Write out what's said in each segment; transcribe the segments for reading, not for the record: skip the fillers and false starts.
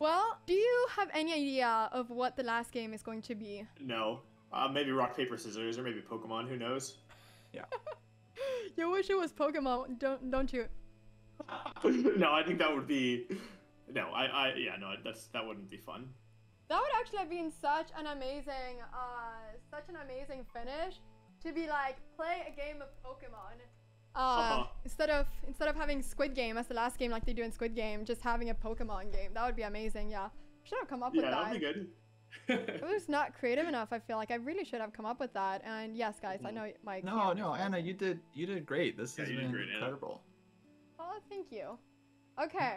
Well, do you have any idea of what the last game is going to be? No. Maybe rock, paper, scissors, or maybe Pokemon. Who knows? Yeah. You wish it was Pokemon, don't you? No, I think that would be. No, yeah, no, that wouldn't be fun. That would actually have been such an amazing finish to be like play a game of Pokemon. Instead of having Squid Game as the last game like they do in Squid Game, just having a Pokemon game. That would be amazing. Yeah, should have come up with that. Yeah, that'd be good. It was not creative enough. I feel like I really should have come up with that. And yes, guys, I know Mike. No, Anna, you did great. This has been great, incredible. Oh, thank you. Okay.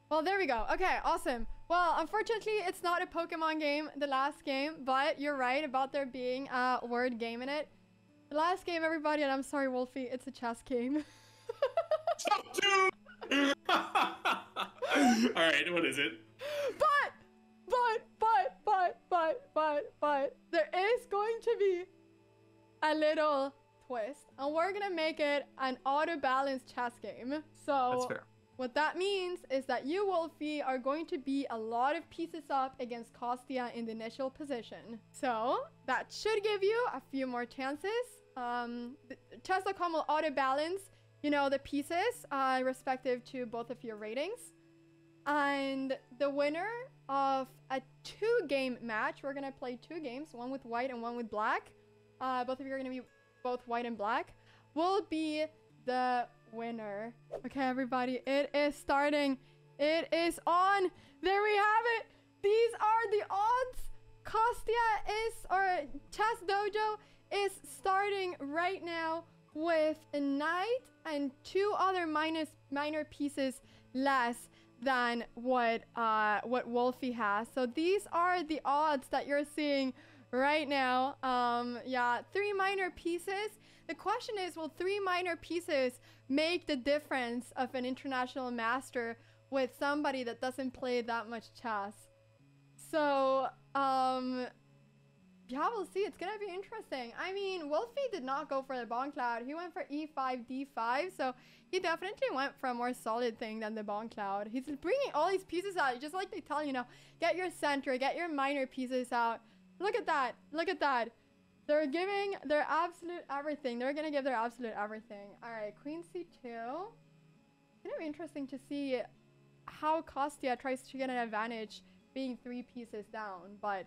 Well, there we go. Okay, awesome. Well, unfortunately, it's not a Pokemon game, the last game, but you're right about there being a word game in it. The last game, everybody, and I'm sorry, Wolfie, it's a chess game. Alright, what is it? But, there is going to be a little twist, and we're gonna make it an auto-balanced chess game. So, that's fair. What that means is that you, Wolfie, are going to be a lot of pieces up against Kostya in the initial position. So that should give you a few more chances. Chess.com will auto-balance, you know, the pieces respective to both of your ratings. And the winner of a 2-game match, we're going to play 2 games, one with white and one with black. Both of you are going to be both white and black, will be the winner. Okay, everybody, it is starting. It is on. There we have it. These are the odds. Kostya Chess Dojo is starting right now with a knight and 2 other minor pieces less than what Wolfie has. So these are the odds that you're seeing right now. Yeah, 3 minor pieces. The question is, will 3 minor pieces make the difference of an international master with somebody that doesn't play that much chess? So, yeah, we'll see. It's gonna be interesting. I mean, Wolfie did not go for the Bon Cloud. He went for E5, D5, so he definitely went for a more solid thing than the Bon Cloud. He's bringing all these pieces out, just like they tell you now. Get your center, get your minor pieces out. Look at that. Look at that. They're giving their absolute everything. They're going to give their absolute everything. All right, Queen C2. It's going to be interesting to see how Kostya tries to get an advantage being 3 pieces down. But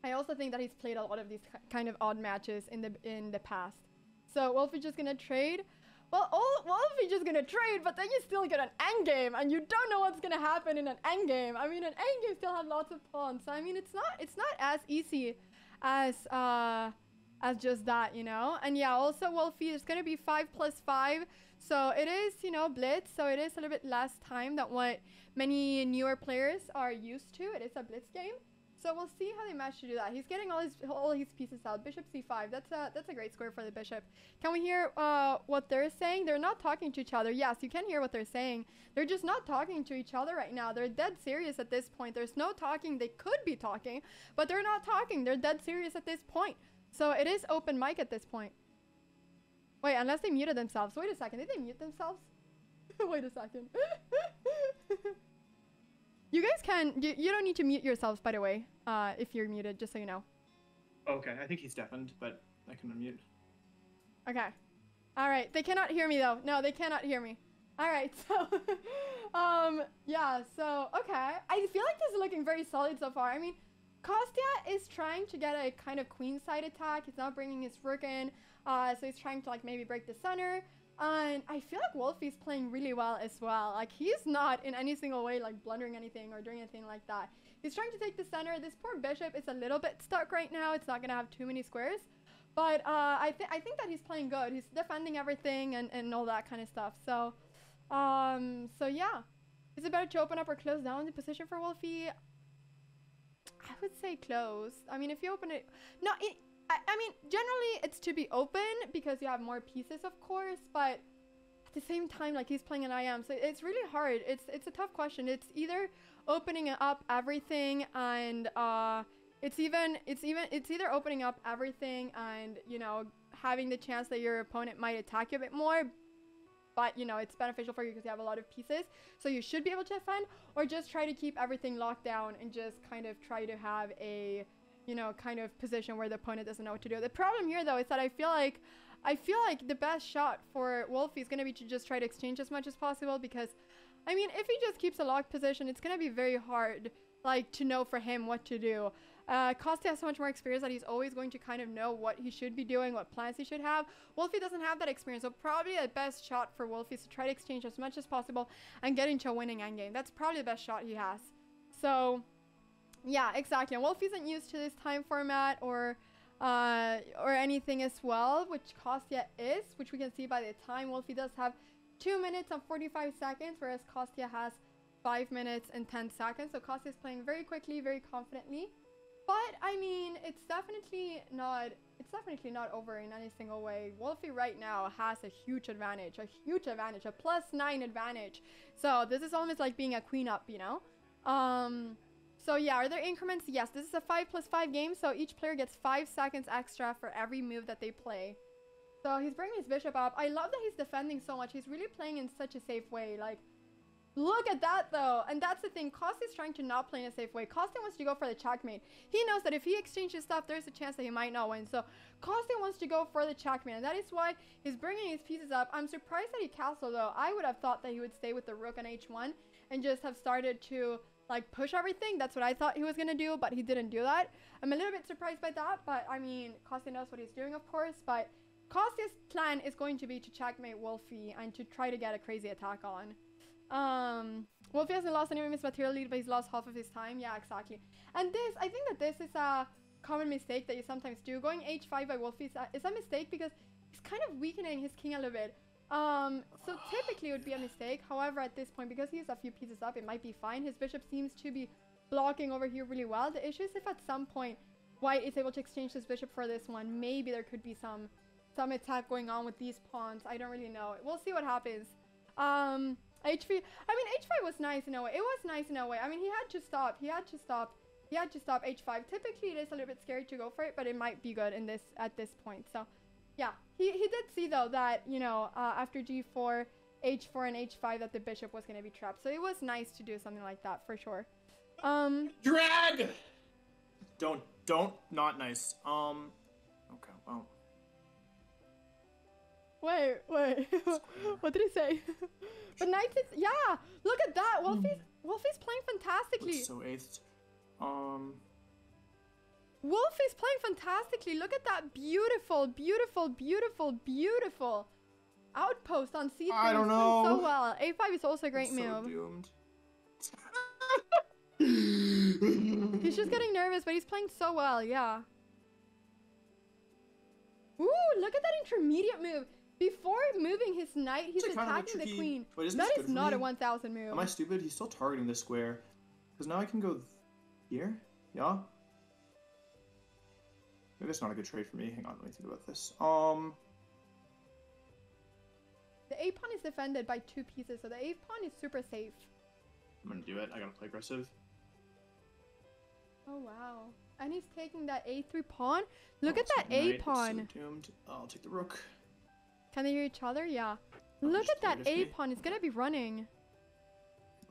I also think that he's played a lot of these kind of odd matches in the past. So Wolfie just going to trade. Well, Wolfie just going to trade, but then you still get an endgame, and you don't know what's going to happen in an endgame. I mean, an endgame still has lots of pawns. So, I mean, it's not as easy as just that, you know. And yeah, also Wolfie is going to be 5+5, so it is, you know, blitz, so it is a little bit less time than what many newer players are used to. It is a blitz game, so we'll see how they manage to do that. He's getting all his pieces out. Bishop C5, that's a great square for the bishop. Can we hear what they're saying? They're not talking to each other. Yes, you can hear what they're saying. They're just not talking to each other right now. They're dead serious at this point. There's no talking. They could be talking, but they're not talking. They're dead serious at this point. So it is open mic at this point. Wait, unless they muted themselves. Wait a second. Did they mute themselves? Wait a second. You guys can... You don't need to mute yourselves, by the way, if you're muted, just so you know. Okay, I think he's deafened, but I can unmute. Okay. All right. They cannot hear me, though. No, they cannot hear me. All right. So, yeah. So, okay. I feel like this is looking very solid so far. I mean, Kostya is trying to get a kind of queenside attack. He's not bringing his rook in. So he's trying to, like, maybe break the center. And I feel like Wolfie's playing really well as well. Like, he's not in any single way, like, blundering anything or doing anything like that. He's trying to take the center. This poor bishop is a little bit stuck right now. It's not going to have too many squares. But I think that he's playing good. He's defending everything and all that kind of stuff. So, so yeah. Is it better to open up or close down the position for Wolfie? I would say close. I mean, if you open it... No, I mean, generally it's to be open because you have more pieces, of course. But at the same time, like, he's playing an IM. So it's really hard. It's a tough question. It's either opening up everything and... It's either opening up everything and, you know, having the chance that your opponent might attack you a bit more. but you know, it's beneficial for you because you have a lot of pieces, so you should be able to defend, or just try to keep everything locked down and just kind of try to have a, you know, kind of position where the opponent doesn't know what to do. The problem here though is that I feel like the best shot for Wolfie is going to be to just try to exchange as much as possible, because I mean, if he just keeps a locked position, it's going to be very hard, like, to know for him what to do. Kostya has so much more experience that he's always going to kind of know what he should be doing, what plans he should have. Wolfie doesn't have that experience, so probably the best shot for Wolfie is to try to exchange as much as possible and get into a winning endgame. That's probably the best shot he has. So, yeah, exactly. And Wolfie isn't used to this time format or anything as well, which Kostya is, which we can see by the time. Wolfie does have 2 minutes and 45 seconds, whereas Kostya has 5 minutes and 10 seconds. So Kostya is playing very quickly, very confidently. But I mean, it's definitely not over in any single way. Wolfie right now has a huge advantage, a +9 advantage. So this is almost like being a queen up, you know? So yeah, are there increments? Yes, this is a 5+5 game, so each player gets 5 seconds extra for every move that they play. So he's bringing his bishop up. I love that he's defending so much. He's really playing in such a safe way. Like, look at that though. And that's the thing. Kostya's trying to not play in a safe way. Kostya wants to go for the checkmate. He knows that if he exchanges stuff, there's a chance that he might not win. So Kostya wants to go for the checkmate, and that is why he's bringing his pieces up. I'm surprised that he castled though. I would have thought that he would stay with the rook on h1 and just have started to like push everything. That's what I thought he was gonna do, but he didn't do that. I'm a little bit surprised by that, but I mean, Kostya knows what he's doing, of course. But Kostya's plan is going to be to checkmate Wolfie and to try to get a crazy attack on. Wolfie hasn't lost any of his material lead, but he's lost half of his time. Yeah, exactly. And this, I think that this is a common mistake that you sometimes do. Going h5 by Wolfie is a mistake because he's kind of weakening his king a little bit. So typically it would be a mistake. However, at this point, because he has a few pieces up, it might be fine. His bishop seems to be blocking over here really well. The issue is if at some point White is able to exchange his bishop for this one, maybe there could be some attack going on with these pawns. I don't really know. We'll see what happens. h3, I mean, h5 was nice in a way. It was nice in a way. I mean, he had to stop h5. Typically, it is a little bit scary to go for it, but it might be good in this at this point. So, yeah, he did see though that, you know, after g4, h4, and h5 that the bishop was going to be trapped. So it was nice to do something like that for sure. Drag. Don't not nice. Okay, well. Wait. What did he say? But knight is, yeah. Look at that. Wolfie's playing fantastically. Looks so aced. Wolfie's playing fantastically. Look at that beautiful outpost on c3. I don't know. So well. a5 is also a great move. Doomed. He's just getting nervous, but he's playing so well. Yeah. Ooh, look at that intermediate move. Before moving his knight, he's attacking the queen. Wait, that is not a 1000 move. Am I stupid? He's still targeting this square. Because now I can go here? Yeah? Maybe it's not a good trade for me. Hang on, let me think about this. The a pawn is defended by 2 pieces, so the a pawn is super safe. I'm gonna do it. I gotta play aggressive. Oh, wow. And he's taking that a3 pawn. Look at that a pawn. So doomed. I'll take the rook. Can they hear each other? Yeah. Look at that a pawn. It's gonna be running.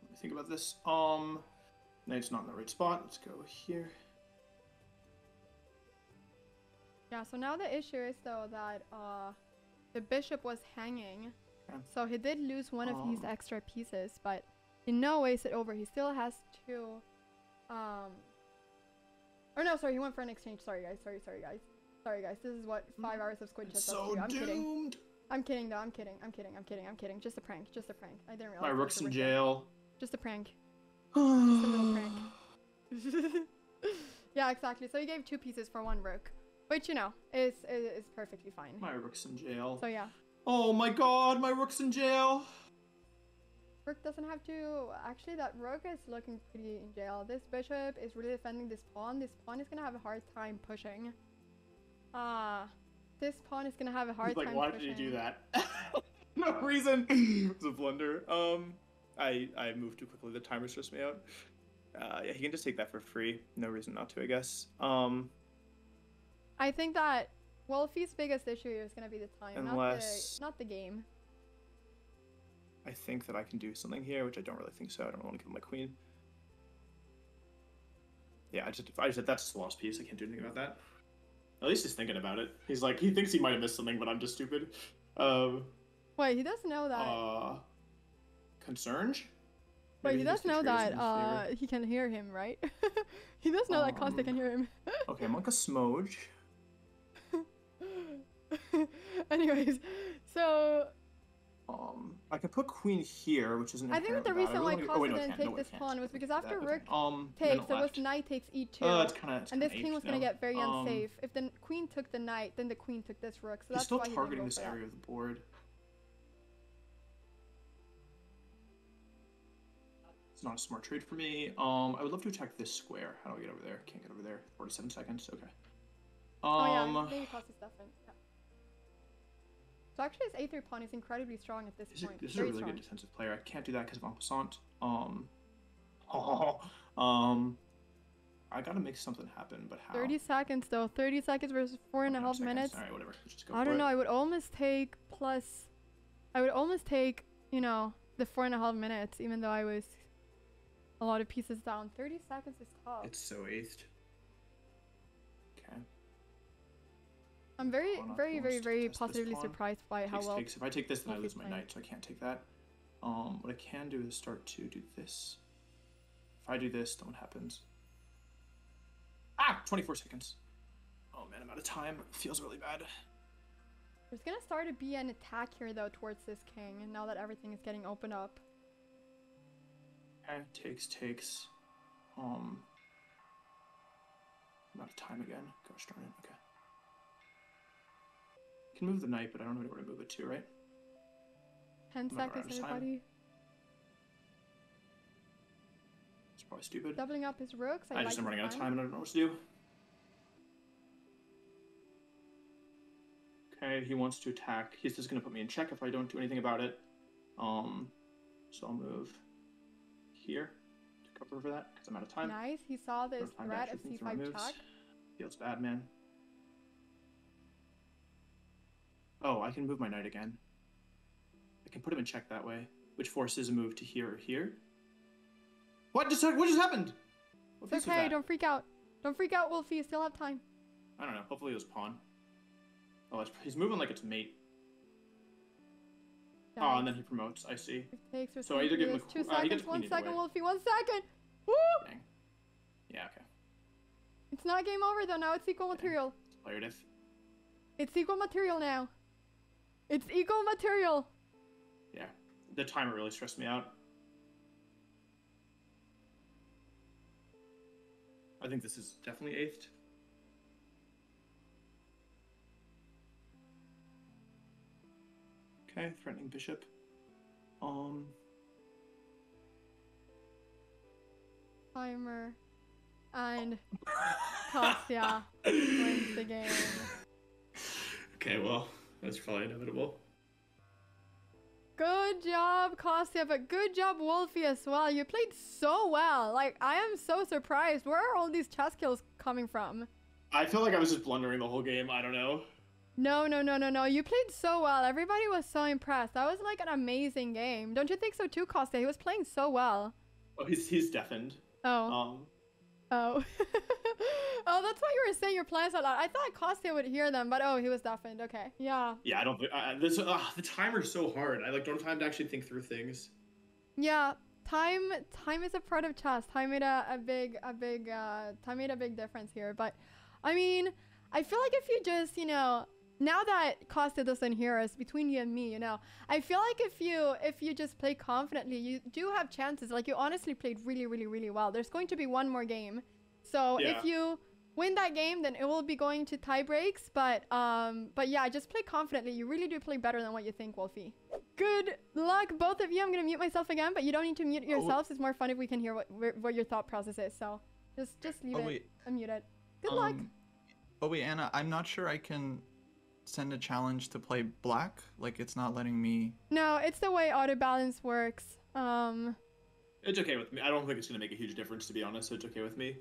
Let me think about this. Knight's not in the right spot. Let's go here. Yeah, so now the issue is though that the bishop was hanging. Okay. So he did lose one of his extra pieces, but in no way is it over. He still has 2 or no, sorry, he went for an exchange. Sorry guys. This is what 5 hours of squid chess does to you. I'm kidding. I'm kidding though. I'm kidding. Just a prank. I didn't realize. My rook's in jail. Just a prank. Just a little prank. Yeah, exactly. So he gave 2 pieces for 1 rook, which, you know, is perfectly fine. My rook's in jail. So yeah. Oh my god, my rook's in jail. Rook doesn't have to. Actually, that rook is looking pretty in jail. This bishop is really defending this pawn. This pawn is gonna have a hard time pushing. This pawn is gonna have a hard time pushing. Why did you do that? No reason. It was a blunder. I moved too quickly. The timer stressed me out. Yeah, he can just take that for free. No reason not to, I guess. I think that Wolfie's biggest issue is gonna be the time, unless... not the game. I think that I can do something here, which I don't really think so. I don't want to kill my queen. Yeah, I just that's just a lost piece. I can't do anything about that. At least he's thinking about it. He's like, he thinks he might have missed something, but I'm just stupid. Wait, he does know that. Concerned? Wait, he does know that he can hear him, right? He does know that Costa can hear him. Okay, Monka Smoj. Anyways, so I can put queen here, which isn't. I think that the reason why Costa didn't take this pawn was because after rook takes, it was knight takes e2, and this king was gonna get very unsafe. If the queen took the knight, then the queen took this rook. So he's that's still why he targeting didn't go this for area of the board. It's not a smart trade for me. I would love to attack this square. How do I get over there? Can't get over there. 47 seconds. Okay. Oh yeah, maybe Costa's different. Yeah. So actually, his a3 pawn is incredibly strong at this point. This is a really good defensive player. I can't do that because of en passant. I gotta make something happen, but how? 30 seconds though. 30 seconds versus 4.5 minutes. All right, whatever. Let's just go I don't know. I would almost take plus. I would almost take, you know, the 4.5 minutes, even though I was a lot of pieces down. 30 seconds is tough. It's so aced. Okay. I'm very positively surprised by how well. If I take this, then I lose my knight, so I can't take that. What I can do is start to do this. If I do this, then what happens? 24 seconds. Oh man, I'm out of time. It feels really bad. There's gonna start to be an attack here though towards this king, and now that everything is getting opened up. Okay, takes. I'm out of time again. Gosh darn it. Okay. I can move the knight, but I don't know where to move it to, right? 10 seconds, everybody. It's probably stupid. Doubling up his rooks. I just am running out of time and I don't know what to do. Okay, he wants to attack. He's just gonna put me in check if I don't do anything about it. So I'll move here to cover for that because I'm out of time. Nice. He saw this threat of c5 check. Feels bad, man. Oh, I can move my knight again. I can put him in check that way, which forces a move to here or here. What just happened? It's okay, don't freak out. Don't freak out, Wolfie, you still have time. I don't know, hopefully it was pawn. Oh, he's moving like it's mate. Nice. Oh, and then he promotes, I see. So I either give him 2 seconds, 1 second, Wolfie, 1 second! Woo! Dang. Yeah, okay. It's not game over though, now it's equal material. Player diff. It's equal material now. It's equal material. Yeah, the timer really stressed me out. I think this is definitely 8th. Okay, threatening bishop. Timer. And Kostya wins the game. Okay, well, that's probably inevitable. Good job, Kostya, but good job, Wolfie, as well. You played so well. Like, I am so surprised. Where are all these chess kills coming from? I feel like I was just blundering the whole game. I don't know. No. You played so well. Everybody was so impressed. That was like an amazing game. Don't you think so too, Kostya? He was playing so well. Oh, he's deafened. Oh. Oh. Oh, that's why you were saying your plans out loud. I thought Kostya would hear them, but oh, he was deafened. Okay. Yeah. Yeah, I don't think the timer's so hard. I don't have time to actually think through things. Yeah, time is a part of chess. Time made a big difference here. But I mean, I feel like if you just, you know, now that Kostya doesn't hear us, between you and me, you know, I feel like if you just play confidently, you do have chances. Like, you honestly played really well. There's going to be one more game. So yeah. If you win that game, then it will be going to tie breaks. But yeah, just play confidently. You really do play better than what you think, Wolfie. Good luck, both of you. I'm gonna mute myself again, but you don't need to mute yourselves. It's more fun if we can hear what your thought process is. So just leave it unmuted. Good luck. Oh wait, Anna, I'm not sure I can send a challenge to play black. Like, it's not letting me. No, it's the way auto balance works. It's okay with me. I don't think it's gonna make a huge difference, to be honest. So it's okay with me.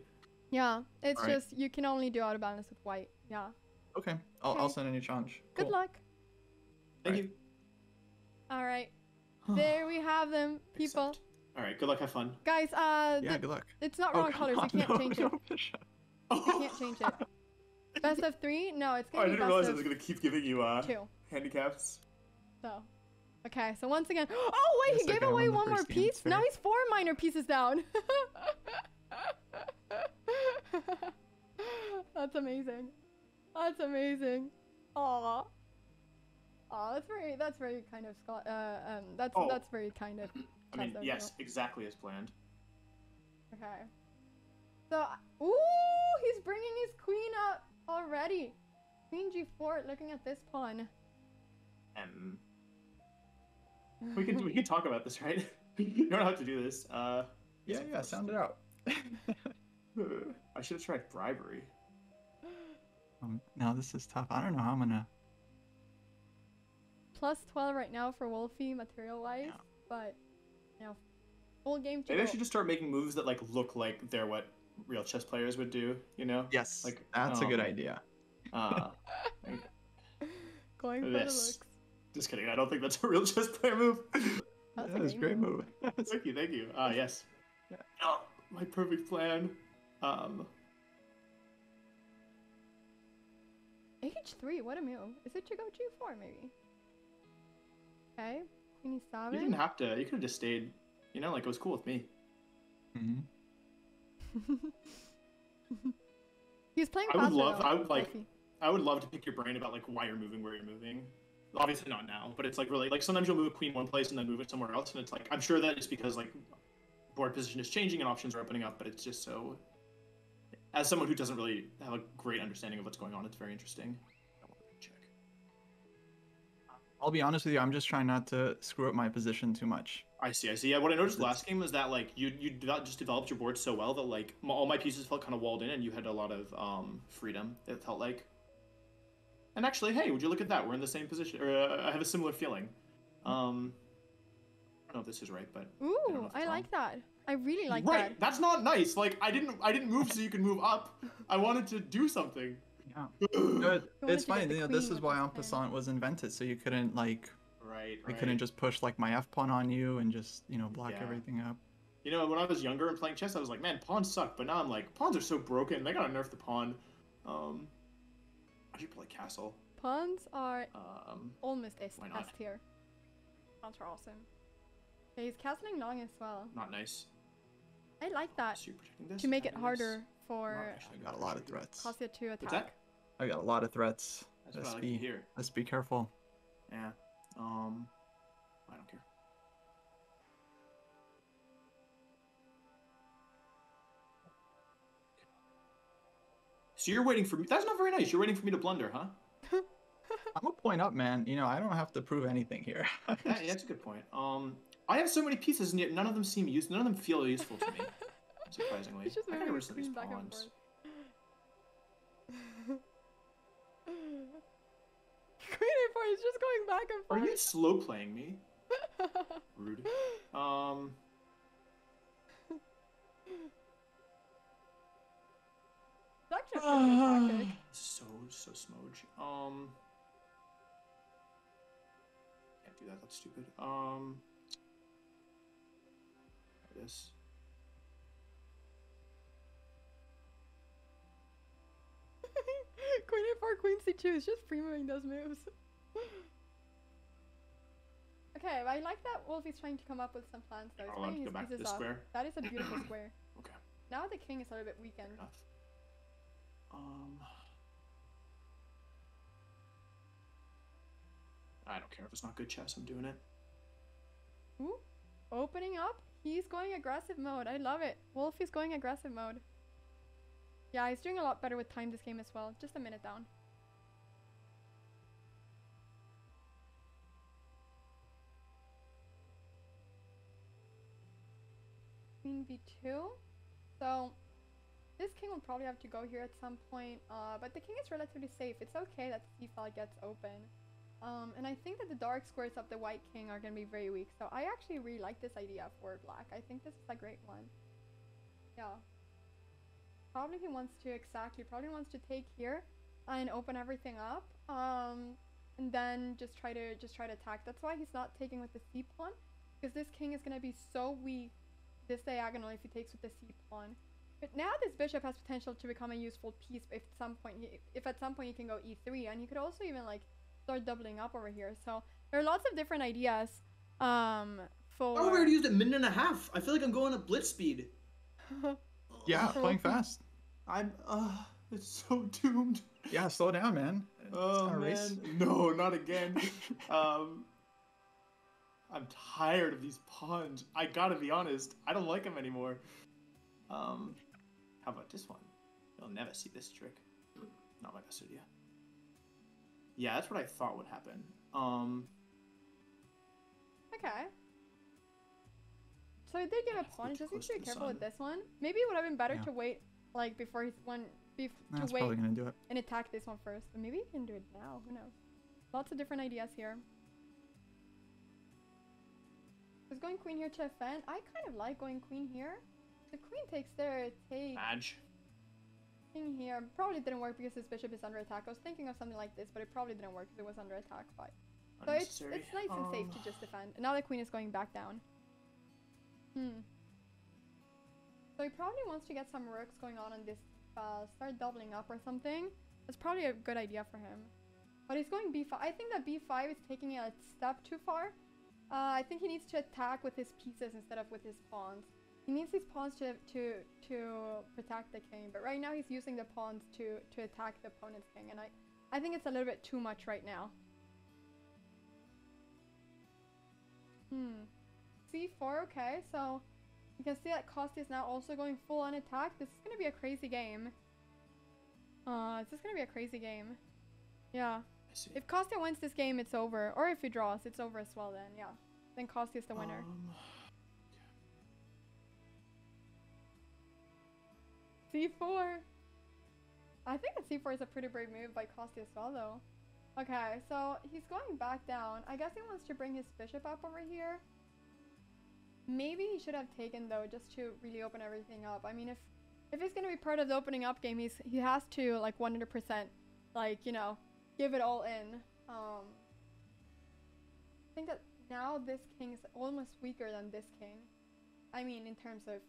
Yeah, it's just you can only do auto balance with white. Yeah. Okay, I'll send a new challenge. Good luck. Thank you. All right. There we have them, people. Accept. All right, good luck, have fun. Guys, Yeah, good luck. it's not Oh, wrong come colors. on, You can't no, change it. don't push it. You can't change it. Best of 3? No, it's Oh, gonna I be didn't best realize I of was gonna keep giving you 2. handicaps. So, okay. So once again, oh wait, Yes, he I gave got away one the one more first game, piece. it's Now fair. he's 4 minor pieces down. That's amazing. That's amazing. Aw. Aw, that's very kind of that's very kind of. I mean, Chess, yes, exactly as planned. Okay. So, ooh, he's bringing his queen up already. Queen g4, looking at this pawn. We can talk about this, right? You don't have to do this. Yeah, sound it out. I should have tried bribery. Now this is tough. I don't know how I'm gonna. Plus 12 right now for Wolfie material-wise, Yeah. but you know, full game to Maybe I go. should just start making moves that like look like they're what real chess players would do. You know? Yes, Like, that's a good idea. Like, Going for the this. looks. Just kidding. I don't think that's a real chess player move. That's That was a great move. Thank you. Thank you. Yes. Yeah. Oh, my perfect plan. H3, what a move. Is it to go G4 maybe? Okay, Queen E7. You didn't have to. You could have just stayed. You know, like it was cool with me. Mhm. He's playing I would faster love. though, I would like. Wolfie. I would love to pick your brain about like why you're moving where you're moving. Obviously not now, but it's like really like sometimes you'll move a queen one place and then move it somewhere else, and it's like I'm sure that it's because like board position is changing and options are opening up, but it's just so. As someone who doesn't really have a great understanding of what's going on, it's very interesting. Check. I'll be honest with you. I'm just trying not to screw up my position too much. I see. Yeah, what I noticed last game was that like you just developed your board so well that like all my pieces felt kind of walled in, and you had a lot of freedom. It felt like. And actually, hey, would you look at that? We're in the same position, or I have a similar feeling. I don't know if this is right, but I don't know Ooh, if I it's like that. I really like right, that. that's not nice. Like I didn't move so you could move up. I wanted to do something. Yeah. wanted It's to get fine. the You know, this queen is why en with this passant was invented, so you couldn't like Right. we couldn't just push like my f pawn on you and just block Yeah. everything up. You know, when I was younger and playing chess, I was like, man, pawns suck. But now I'm like, pawns are so broken. They gotta nerf the pawn. I should play castle. Pawns are almost S why not? tier. Pawns are awesome. Okay, he's castling long as well. Not nice. I like that So you're protecting this? to make it Fabulous. harder for Not actually I got a lot of threats. Kostya to attack. What's that? I got a lot of threats. That's what I Let's like to be hear. let's be careful. Yeah. I don't care. So you're waiting for me. That's not very nice. You're waiting for me to blunder, huh? I'm a point up, man. I don't have to prove anything here. Yeah, that's a good point. I have so many pieces, and yet none of them seem used. None of them feel useful to me. Surprisingly, He's just I gotta moving get his rid of these queen back and pawns. forth. Queen A4 is just going back and Are forth. you slow playing me? Rude. It's actually a pretty good tactic. So smudge. Can't do that. That's stupid. This. Queen A4, Queen C2 is just free moving those moves. Okay, I like that Wolfie's trying to come up with some plans though. He's I'll have playing to his go back to pieces this off. square. That is a beautiful square. Okay. Now the king is a little bit weakened. Enough. I don't care if it's not good chess. I'm doing it. Ooh, opening up. He's going aggressive mode. I love it. Wolfie's going aggressive mode. Yeah, he's doing a lot better with time this game as well. Just a minute down. Queen b2. So this king will probably have to go here at some point. But the king is relatively safe. It's okay that the c file gets open. And I think that the dark squares of the white king are going to be very weak. So I actually really like this idea for black. I think this is a great one. Yeah. Probably he wants to, probably wants to take here and open everything up. And then just try to attack. That's why he's not taking with the c pawn. because this king is gonna be so weak this diagonal if he takes with the c pawn. But now this bishop has potential to become a useful piece if at some point he can go e3, and he could also even like start doubling up over here. So there are lots of different ideas. For Oh, we already used a minute and a half. I feel like I'm going at blitz speed. Yeah, playing fast. I'm it's so doomed. Yeah, slow down, man. Oh man, race. no, not again. I'm tired of these pawns. I gotta be honest. I don't like them anymore. How about this one? You'll never see this trick. Not my best idea. Yeah, that's what I thought would happen. Okay. So he did give a pawn. Just need to be careful with this one. Maybe it would have been better to wait, like, before he's That's probably gonna do it. and attack this one first. But maybe he can do it now. Who knows? Lots of different ideas here. Is going queen here to defend? I kind of like going queen here. The queen takes there, take Badge. king here. Probably didn't work because his bishop is under attack. I was thinking of something like this, but it probably didn't work because it was under attack. But so it's nice and safe to just defend. And now the queen is going back down. So he probably wants to get some rooks going on this start doubling up or something. That's probably a good idea for him. But he's going b5. I think that b5 is taking it a step too far. I think he needs to attack with his pieces instead of with his pawns. He needs these pawns to protect the king, but right now he's using the pawns to attack the opponent's king, and I think it's a little bit too much right now. c4, okay, so you can see that Kosti is now also going full on attack. This is gonna be a crazy game. This is gonna be a crazy game. Yeah. If Kosti wins this game, it's over. Or if he draws, it's over as well then, yeah. Then Kosti is the winner. c4. I think that c4 is a pretty brave move by Kosti as well, though. Okay, so he's going back down. I guess he wants to bring his bishop up over here. Maybe he should have taken, though, just to really open everything up. I mean, if he's going to be part of the opening up game, he has to, like, 100%, like, you know, give it all in. I think that now this king is almost weaker than this king. I mean, in terms of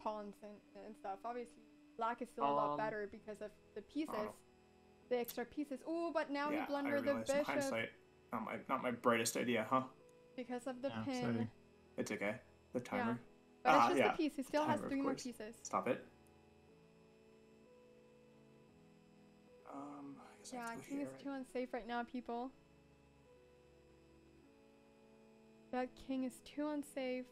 pawns and stuff. Obviously, black is still a lot better because of the pieces, the extra pieces. Ooh, but now he blundered the bishop. Hindsight, not my brightest idea, huh? Because of the pin. Sorry. It's okay. The timer. But it's just a piece. He still has 3 more pieces. Stop it. Yeah, king is too unsafe right now, people. That king is too unsafe.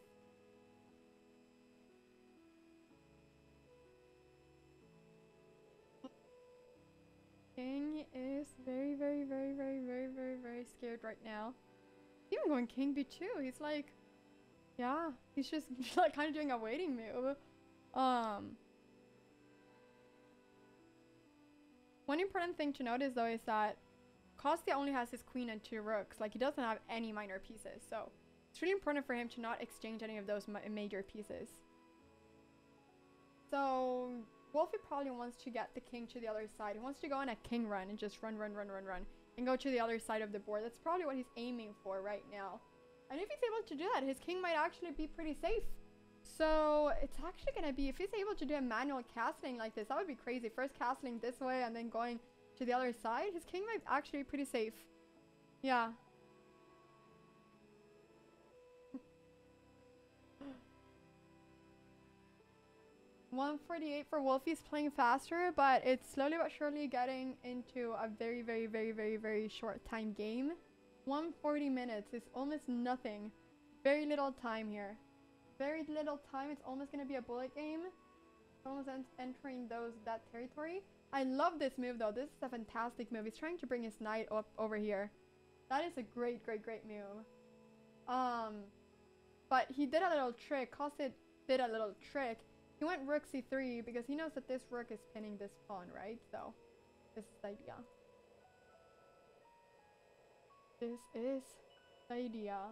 King is very, very, very, very, very, very, very scared right now. Even going king b2, he's like, yeah, he's just like kind of doing a waiting move. One important thing to notice though is that Kosti only has his queen and 2 rooks. Like, he doesn't have any minor pieces, so it's really important for him to not exchange any of those major pieces. So Wolfie probably wants to get the king to the other side. He wants to go on a king run and just run, and go to the other side of the board. That's probably what he's aiming for right now. And if he's able to do that, his king might actually be pretty safe. So it's actually gonna be, if he's able to do a manual castling like this, that would be crazy. First castling this way and then going to the other side, his king might actually be pretty safe. Yeah. $148 for Wolfie's playing faster, but it's slowly but surely getting into a very, very, very, very, very short time game. 140 minutes is almost nothing. Very little time here. Very little time. It's almost going to be a bullet game. It's almost entering that territory. I love this move though. This is a fantastic move. He's trying to bring his knight up over here. That is a great, great, great move. But he did a little trick. Kosti did a little trick. He went rook c3 because he knows that this rook is pinning this pawn, right? So this is the idea. This is the idea.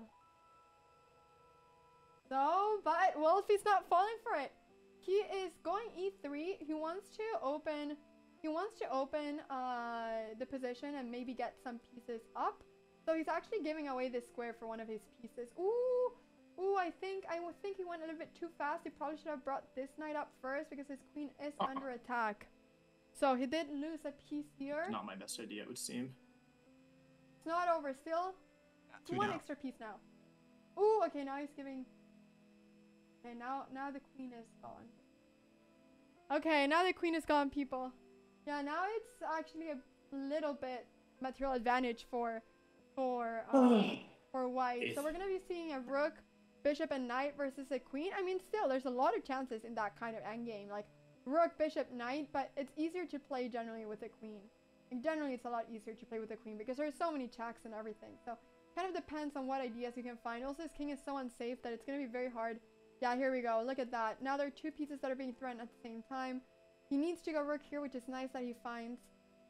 So, but Wolfie's not falling for it. He is going e3. He wants to open the position and maybe get some pieces up. So he's actually giving away this square for one of his pieces. Ooh, Ooh, I think he went a little bit too fast. He probably should have brought this knight up first because his queen is under attack. So he did lose a piece here. Not my best idea, it would seem. It's not over still. One extra piece now. Ooh, okay, now he's giving. Okay, now the queen is gone. Okay, now the queen is gone, people. Yeah, now it's actually a little bit material advantage for white. So we're gonna be seeing a rook, bishop, and knight versus a queen. I mean, still, there's a lot of chances in that kind of endgame, like rook, bishop, knight. But it's easier to play generally with a queen. And generally, it's a lot easier to play with a queen because there's so many checks and everything. So kind of depends on what ideas you can find. Also, his king is so unsafe that it's gonna be very hard. Yeah, here we go. Look at that. Now there are two pieces that are being threatened at the same time. He needs to go rook here, which is nice that he finds.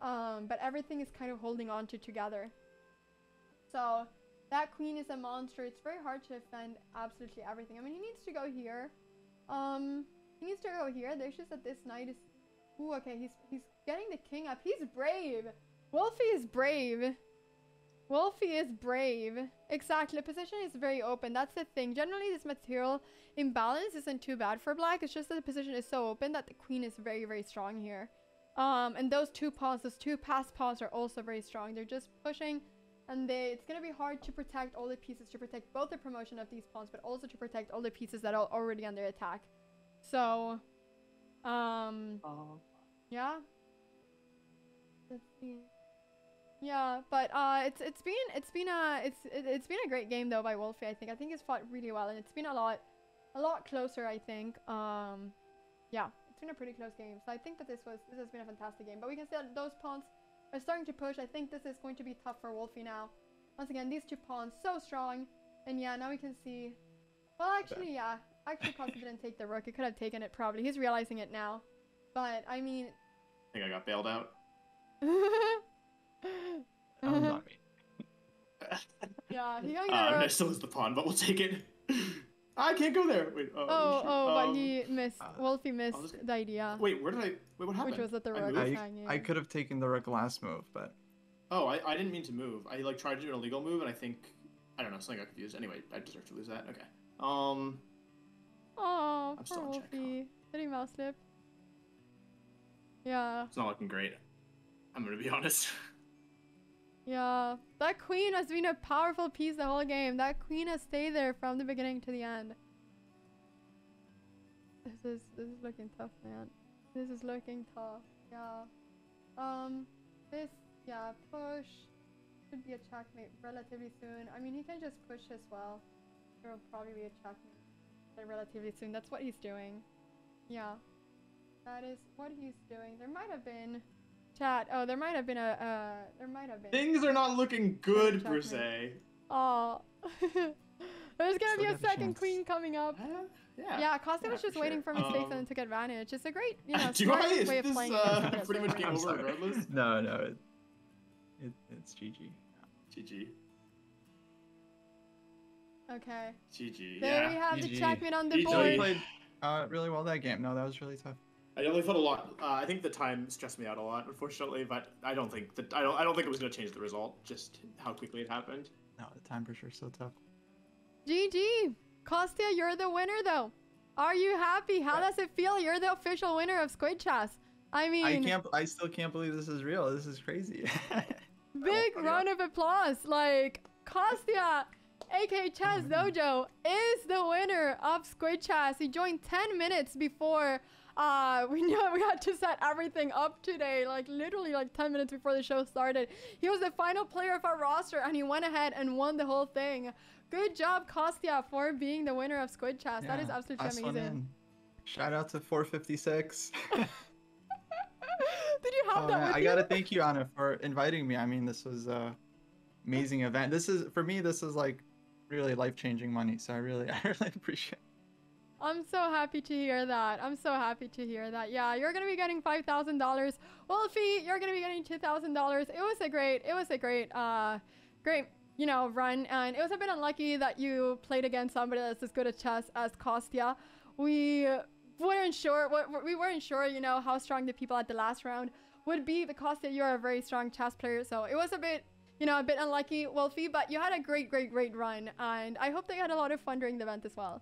But everything is kind of holding on to together. So that queen is a monster. It's very hard to defend absolutely everything. I mean, he needs to go here. He needs to go here. There's just that this knight is... Ooh, okay, he's getting the king up. He's brave. Wolfie is brave. Wolfie is brave. Exactly. The position is very open. That's the thing. Generally, this material imbalance isn't too bad for black. It's just that the position is so open that the queen is very, very strong here. And those two pawns, those two passed pawns are also very strong. They're just pushing, and it's going to be hard to protect all the pieces, to protect both the promotion of these pawns, but also to protect all the pieces that are already under attack. So, yeah. Let's see. Yeah, but it's been a great game though by Wolfie. I think he's fought really well, and it's been a lot closer. I think. Yeah, it's been a pretty close game. So I think that this has been a fantastic game. But we can see that those pawns are starting to push. I think this is going to be tough for Wolfie now. Once again, these two pawns so strong, and yeah, now we can see. Well, actually, yeah, actually, Costa didn't take the rook. He could have taken it probably. He's realizing it now, but I mean. I think I got bailed out. That was not me. Yeah, he got the rook. It still is the pawn, but we'll take it. I can't go there. Wait. But he missed. Wolfie missed the idea. Wait, what happened? Which was that the rook was hanging. I could have taken the rook last move, but. Oh, I didn't mean to move. I like tried to do an illegal move, and I don't know, something got confused. Anyway, I deserve to lose that. Okay. Oh, I'm still poor on check. Wolfie. Did he mouse slip? Yeah. It's not looking great. I'm gonna be honest. Yeah, that queen has been a powerful piece the whole game. That queen has stayed there from the beginning to the end. This is looking tough, man. This is looking tough. Yeah. Push. Should be a checkmate relatively soon. I mean, he can just push as well. There will probably be a checkmate relatively soon. That's what he's doing. Yeah. That is what he's doing. There might have been chat. Oh, there might have been Things are not looking good per se. Oh. There's gonna be a second queen coming up. Yeah, Costa was just waiting for mistakes and then took advantage. It's a great, smart way of playing. Pretty much game over regardless. No, it's GG. GG. Okay. GG. There we have GG. the checkmate on the GG. board. Played really well that game. No, that was really tough. I definitely felt a lot. I think the time stressed me out a lot, unfortunately. But I don't think it was going to change the result. Just how quickly it happened. No, the time pressure is so tough. GG. Kostya, you're the winner though. Are you happy? How does it feel? You're the official winner of Squid Chess. I mean, I still can't believe this is real. This is crazy. Big round of applause. Like, Kostya, aka Chess Dojo, is the winner of Squid Chess. He joined 10 minutes before we had to set everything up today, like literally like 10 minutes before the show started. He was the final player of our roster, and he went ahead and won the whole thing. Good job, Kostya, for being the winner of Squid Chess. Yeah, that is absolutely amazing. Shout out to 456. Did you have that with I you? gotta thank you, Anna, for inviting me. I mean, this was a amazing event. For me, this is like really life-changing money. So I really appreciate it. I'm so happy to hear that. Yeah, you're gonna be getting $5,000. Wolfie, you're gonna be getting $2,000. It was a great, run. And it was a bit unlucky that you played against somebody that's as good at chess as Kostya. We weren't sure, how strong the people at the last round would be. But Kostya, you're a very strong chess player, so it was a bit you know, a bit unlucky, Wolfie, but you had a great run, and I hope that you had a lot of fun during the event as well.